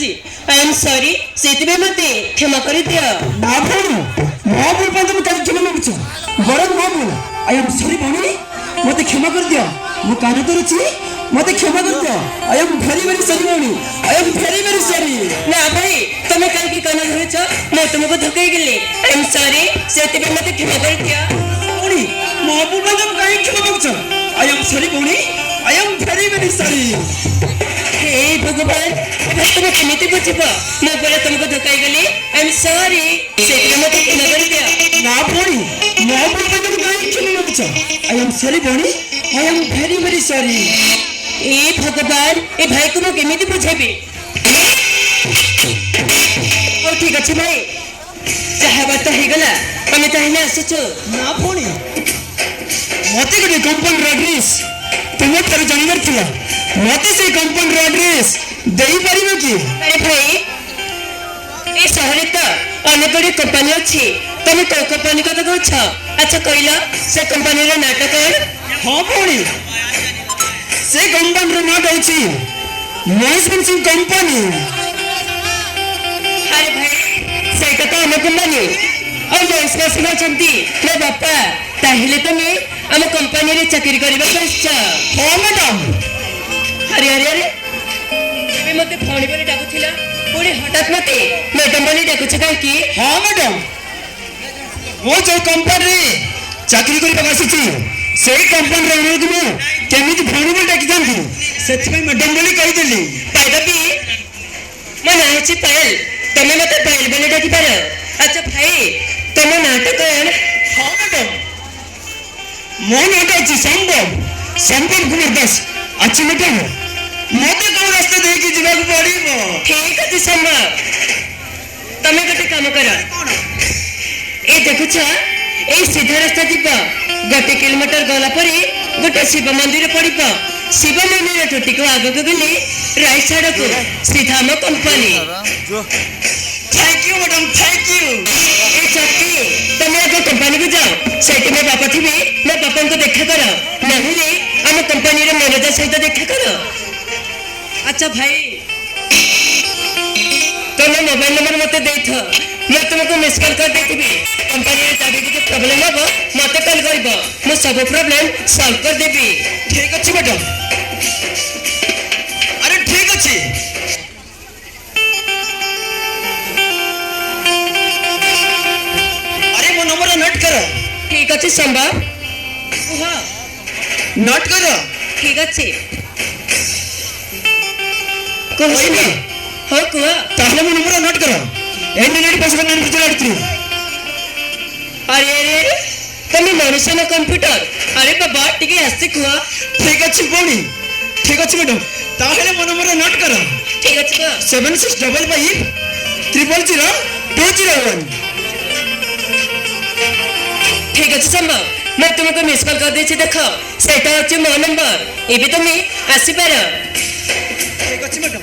I am sorry सेतिबे मते क्षमा कर दियो ना भूल मो भूल पर तुम कल क्षमा मांगछ बरं मो भूल आई एम सॉरी भौणी मते क्षमा कर दियो मो कान तो रुचि मते क्षमा कर दियो आई एम वेरी सॉरी भौणी आई एम वेरी सॉरी ना भाई तुम कल की कान धरछ मो तुमको धोकै गेली आई एम सॉरी सेतिबे मते क्षमा कर दियो भौणी मो भूल पर तुम काहे क्षमा मांगछ आई एम सॉरी भौणी आई एम वेरी सॉरी हे भगवान ए तुम केमिति बुझिबो मो परे तुमको धोकै गेली आई एम सॉरी सेतिबे मते क्षमा कर दियो ना भौणी मो भूल पर तुम काहे क्षमा मांगछ आई एम सॉरी भौणी आई एम वेरी सॉरी ए भगवान ए भाई को मो केमिति बुझेबी ओ ठीक अछि भाई जहा बात हे गला हमें ताहिने आसछु ना भौणी मते गोटे कंपाउंड एड्रेस तुम ठार जानवर थिला मते से कंपाउंड एड्रेस देई परिबो की अरे भाई ए शहर तो अनेक गुड़ी कंपनी अच्छी तुम कौ कंपनी कथा कह अच्छा कहला से कंपनी रो नाटक हाँ भौणी से कंपाउंड रो नाट होची नॉइस फिनिशिंग कंपनी अरे भाई से कथा अनेक कंपनी और जो इसका सुना चंती मैं बापा ताहिले तुम आम कंपनी रे चाकरी करबा आछछ हाँ मैडम अरे अरे अरे ए मते फोन बोली डाकुथिला पुणी हठात मते मैडम बोली डाकुछ काहे की हाँ मैडम वो जो कंपनी रे चाकरी करबा आसीची सेही कंपनी रे अनुरोध मु केमिति भौणी बोली डाकी थांती सेति मैडम बोली कहि देली पाइबी मो ना होची पायल तमे मते पायल बोली डाकी पारो अच्छा भाई तुम नाटक हाँ मैडम मो नाट अछि संभव कुमार दास अच्छी मैडम मते कौन रास्ता देखि जीवा को पड़िबो ठीक अछि संभव तमे गोटे काम कर ए देखुछ ए सीधा रास्ता जीव गोटे किलोमीटर गला परे गोटे शिव मंदिर पड़िब शिव मंदिर टोटी को आगक गले राइट साइड को सीधा मो company thank you madam thank you ए चक्की तमे आगे कंपनी को जाओ सेठी में बापा थी मैं पापा को देखा करो नहिले आम कंपनी रे मैनेजर सहित देखा करो अच्छा भाई तुम मोबाइल नंबर मते देथ मैं तुमको मिस कॉल कर देती कंपनी रे ताबे के प्रॉब्लम हो मते कॉल करबो मैं सब प्रॉब्लम सॉल्व कर देबी ठीक अछि मैडम अरे ठीक अछि अरे वो नंबर नोट करो ठीक अछि संभव हां नोट करो ठीक अछि कोशिश हो को ताहले वो नंबर नोट करो 8857 अरे अरे अरे तुम मनुष्य न कंप्यूटर अरे बाबा टिके हस्ते कुआ ठीक अछि भौणी ठीक अछि मैडम ताहले वो नंबर नोट करो ठीक अछि को 7655 000 201 ठीक अछि संभव मैं तुमको मिस कॉल कर देछि देखो सेटा अछि मो नंबर एबे तुम आसी पारो ठीक अछि मैडम